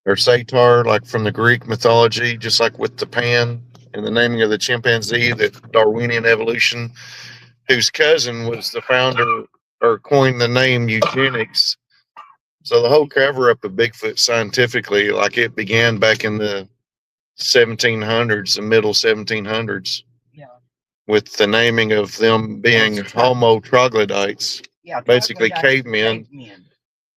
or satar, like from the Greek mythology, just like with the pan and the naming of the chimpanzee, that Darwinian evolution, whose cousin was the founder or coined the name eugenics. So the whole cover up of Bigfoot scientifically, like it began back in the 1700s, the middle 1700s, Yeah. with the naming of them being Homo troglodytes, Yeah. basically cavemen.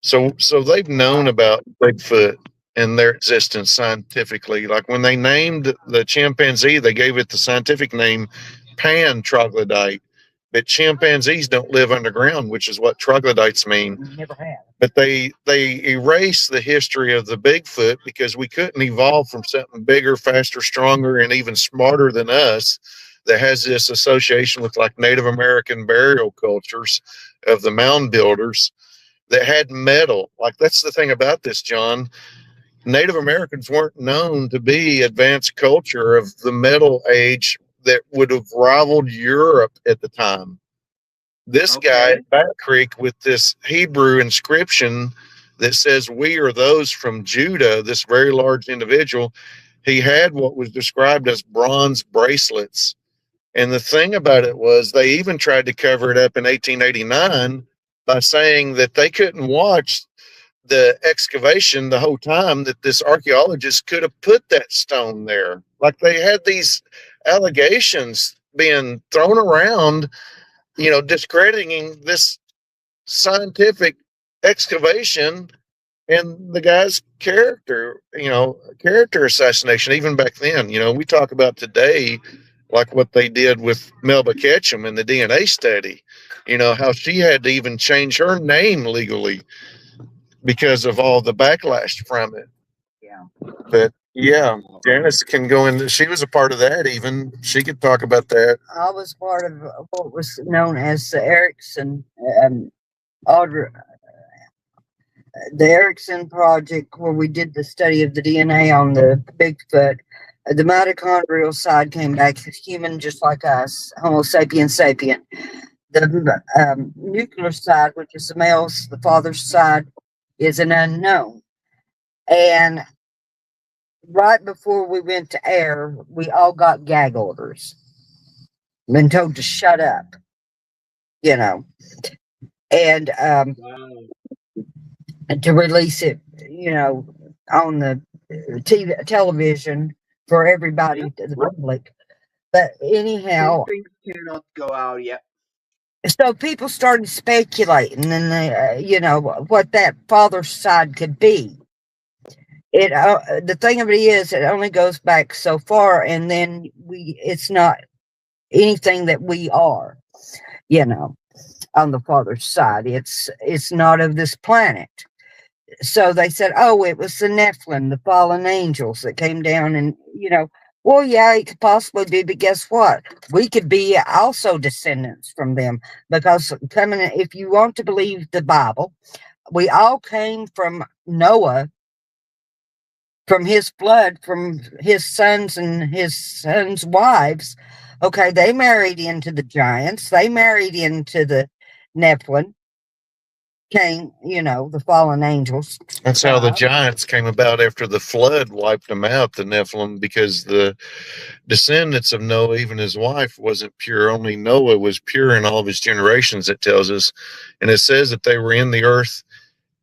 So they've known about Bigfoot and their existence scientifically. Like when they named the chimpanzee, they gave it the scientific name Pan troglodyte. But chimpanzees don't live underground, which is what troglodytes mean. Never have. But they erase the history of the Bigfoot because we couldn't evolve from something bigger, faster, stronger, and even smarter than us that has this association with like Native American burial cultures of the mound builders that had metal. Like that's the thing about this, John. Native Americans weren't known to be advanced culture of the metal age that would have rivaled Europe at the time. This guy at Back Creek with this Hebrew inscription that says, "We are those from Judah," this very large individual, he had what was described as bronze bracelets. And the thing about it was they even tried to cover it up in 1889 by saying that they couldn't watch the excavation the whole time, that this archaeologist could have put that stone there. Like they had these allegations being thrown around, discrediting this scientific excavation and the guy's character assassination. Even back then, we talk about today, like what they did with Melba Ketchum in the DNA study, how she had to even change her name legally because of all the backlash from it. Yeah. But yeah, Janice can go into, she was a part of that even. She could talk about that. I was part of what was known as the Erickson, the Erickson project, where we did the study of the DNA on the Bigfoot. The mitochondrial side came back as human, just like us, Homo sapiens sapien. The nuclear side, which is the male's, the father's side, is an unknown. And right before we went to air, we all got gag orders. Been told to shut up, and to release it, on the television for everybody, to the public. But anyhow, things cannot go out yet. So people started speculating, and what that father's side could be. The thing of it is, it only goes back so far, and then it's not anything that we are, on the father's side. It's not of this planet. So they said, oh, it was the Nephilim, the fallen angels that came down, and well, yeah, it could possibly be, but guess what? We could be also descendants from them, because if you want to believe the Bible, we all came from Noah, from his blood, from his sons and his sons' wives. Okay, they married into the giants. They married into the Nephilim. Came, the fallen angels. That's how the giants came about after the flood wiped them out, the Nephilim, because the descendants of Noah, even his wife, wasn't pure. Only Noah was pure in all of his generations, it tells us. And it says that they were in the earth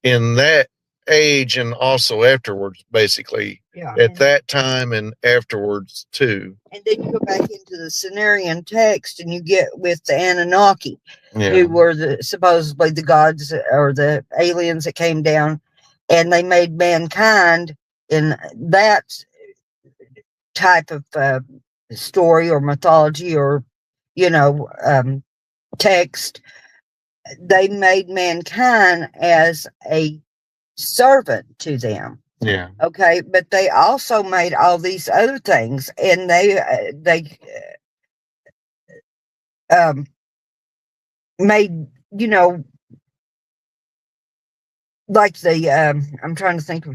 in that age and also afterwards, basically. Yeah. At that time and afterwards, too. And then you go back into the Sumerian text and you get with the Anunnaki, yeah, who were supposedly the gods or the aliens that came down, and they made mankind in that type of story or mythology or, text. They made mankind as a servant to them. Yeah. Okay, but they also made all these other things, and they made, like the I'm trying to think of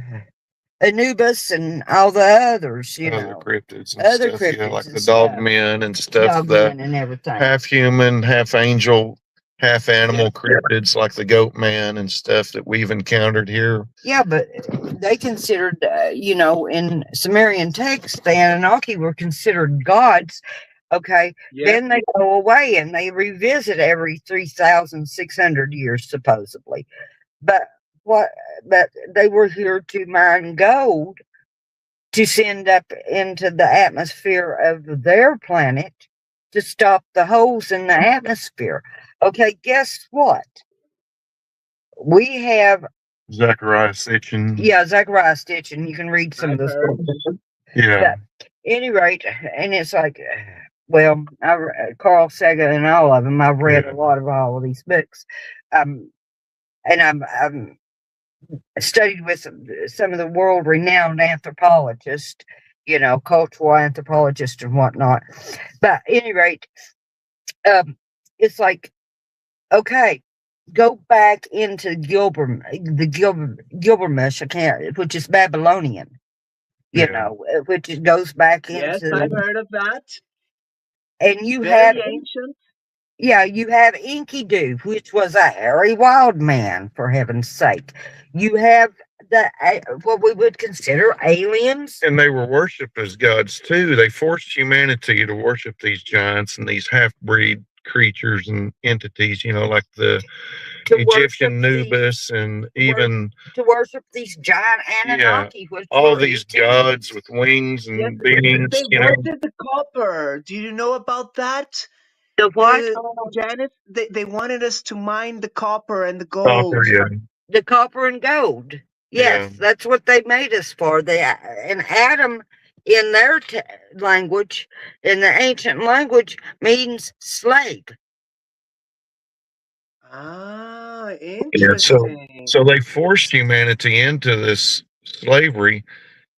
Anubis and all the others, other cryptids and other stuff, cryptids, like the dog men and stuff, and everything, half human, half angel, half animal cryptids like the goat man and stuff that we've encountered here. Yeah, but they considered, in Sumerian texts, the Anunnaki were considered gods. Okay, then they go away and they revisit every 3,600 years, supposedly. But they were here to mine gold to send up into the atmosphere of their planet to stop the holes in the atmosphere. Okay, guess what? We have Zechariah Sitchin. Yeah, Zechariah Stitchin. You can read some of the stories. Yeah. But any rate, and it's like, well, Carl Sagan and all of them. I've read a lot of all of these books, and I'm studied with some of the world-renowned anthropologists, cultural anthropologists and whatnot. But at any rate, it's like, okay, go back into Gilgamesh account, which is Babylonian, which goes back into. Yes, I've heard of that. And you Very ancient. Yeah, you have Enkidu, which was a hairy wild man, for heaven's sake. You have what we would consider aliens. And they were worshipped as gods too. They forced humanity to worship these giants and these half-breed creatures and entities, like the Egyptian Nubis and even to worship these giant Anunnaki. All these gods with wings and beings. They wanted the copper. Do you know about that? The what? Janice, they wanted us to mine the copper and the gold. The copper and gold. Yes, that's what they made us for. And Adam, in their language, in the ancient language, means slave. Ah, interesting. So they forced humanity into this slavery,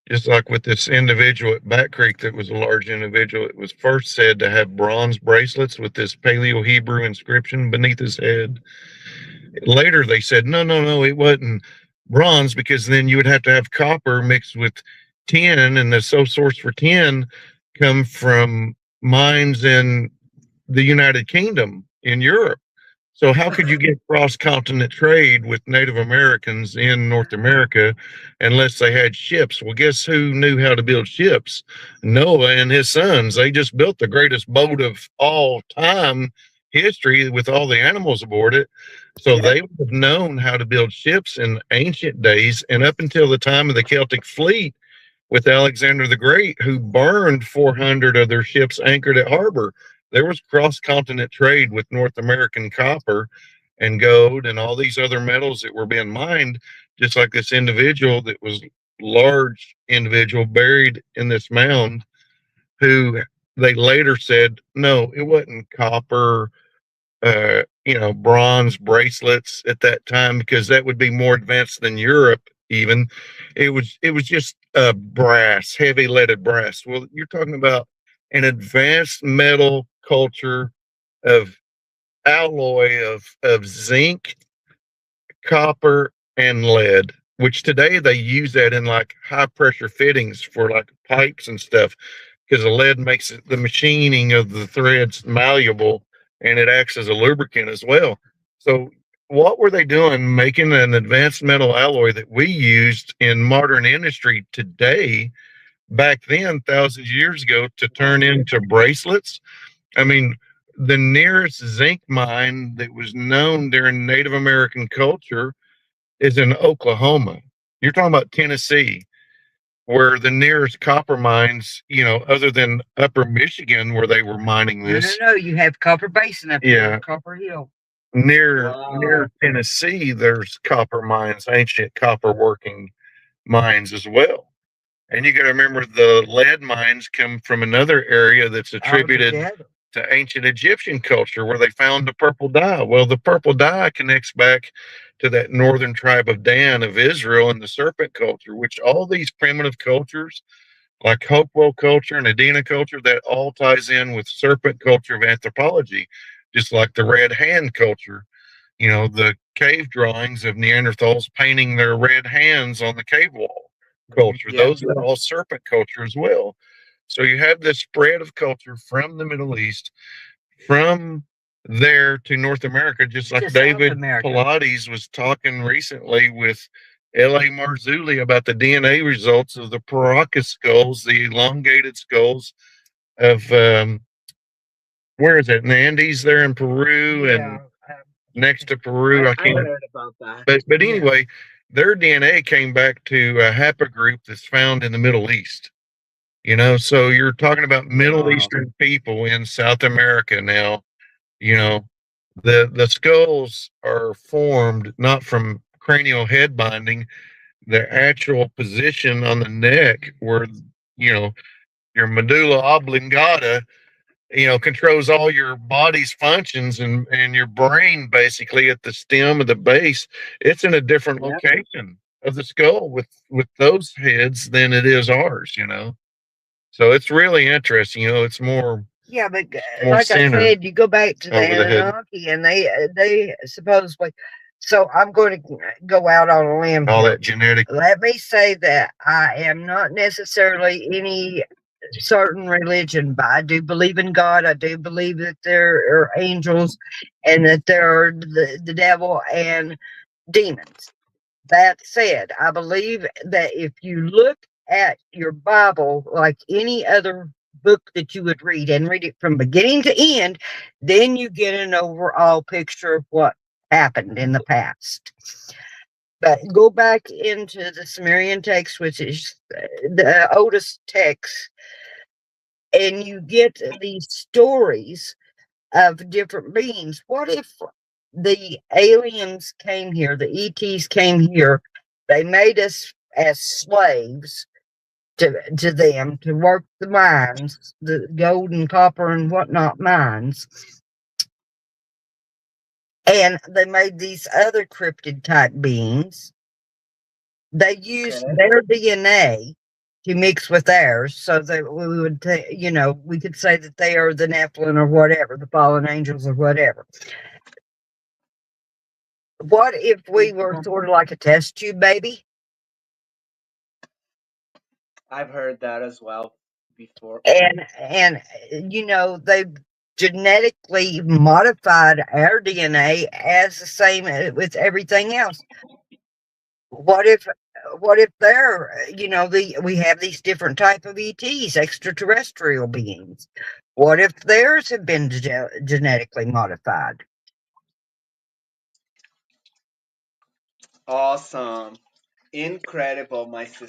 just like with this individual at Back Creek that was a large individual. It was first said to have bronze bracelets with this Paleo Hebrew inscription beneath his head. Later they said, no, it wasn't bronze, because then you would have to have copper mixed with tin, and the sole source for tin come from mines in the United Kingdom in Europe. So how could you get cross-continent trade with Native Americans in North America unless they had ships? Well, guess who knew how to build ships? Noah and his sons. They just built the greatest boat of all time history with all the animals aboard it. So they would have known how to build ships in ancient days, and up until the time of the Celtic fleet with Alexander the Great, who burned 400 of their ships anchored at harbor. There was cross-continent trade with North American copper and gold and all these other metals that were being mined, just like this individual that was large individual buried in this mound, who they later said, no, it wasn't copper, bronze bracelets at that time, because that would be more advanced than Europe even. It was just brass, heavy leaded brass. Well, you're talking about an advanced metal culture of alloy of zinc, copper, and lead, which today they use that in like high pressure fittings for like pipes and stuff, because the lead makes the machining of the threads malleable, and it acts as a lubricant as well. So what were they doing making an advanced metal alloy that we used in modern industry today, back then, thousands of years ago, to turn into bracelets? I mean, the nearest zinc mine that was known during Native American culture is in Oklahoma. You're talking about Tennessee, where the nearest copper mines, other than Upper Michigan, where they were mining this. No, you have Copper Basin up here, Copper Hill. Near Tennessee, there's copper mines, ancient copper working mines as well. And you got to remember, the lead mines come from another area that's attributed to ancient Egyptian culture, where they found the purple dye. Well, the purple dye connects back to that northern tribe of Dan of Israel and the serpent culture, which all these primitive cultures, like Hopewell culture and Adena culture, that all ties in with serpent culture of anthropology, just like the red hand culture. The cave drawings of Neanderthals painting their red hands on the cave wall culture. Those are all serpent culture as well. So you have this spread of culture from the Middle East, from there to North America, just like To South David America. Pilates was talking recently with L.A. Marzulli about the DNA results of the Paracas skulls, the elongated skulls of where is it? In the Andes there in Peru and next to Peru. I can't. heard about that. But anyway, their DNA came back to a haplogroup that's found in the Middle East. You know, so you're talking about Middle Wow. Eastern people in South America now. You know, the skulls are formed not from cranial head binding, the actual position on the neck where you know your medulla oblongata controls all your body's functions and your brain basically at the stem of the base. It's in a different Yep. location of the skull with those heads than it is ours. So it's really interesting. It's more Yeah, but more like I center said, you go back to the over the head. Anunnaki, and they supposedly. So I'm going to go out on a limb All here. that genetic. Let me say that I am not necessarily any certain religion, but I do believe in God. I do believe that there are angels and that there are the devil and demons. That said, I believe that if you look at your Bible like any other book that you would read and read it from beginning to end, then you get an overall picture of what happened in the past. But go back into the Sumerian text, which is the oldest text, and you get these stories of different beings. What if the aliens came here, the ETs came here, they made us as slaves to them to work the mines, the gold and copper and whatnot mines, and they made these other cryptid type beings. They used their DNA to mix with ours, so that we would, we could say that they are the Nephilim or whatever, the fallen angels or whatever. What if we were sort of like a test tube baby? I've heard that as well before. And they genetically modified our DNA as the same with everything else. What if they're we have these different type of ETs, extraterrestrial beings? What if theirs have been genetically modified? Awesome. Incredible, my sister.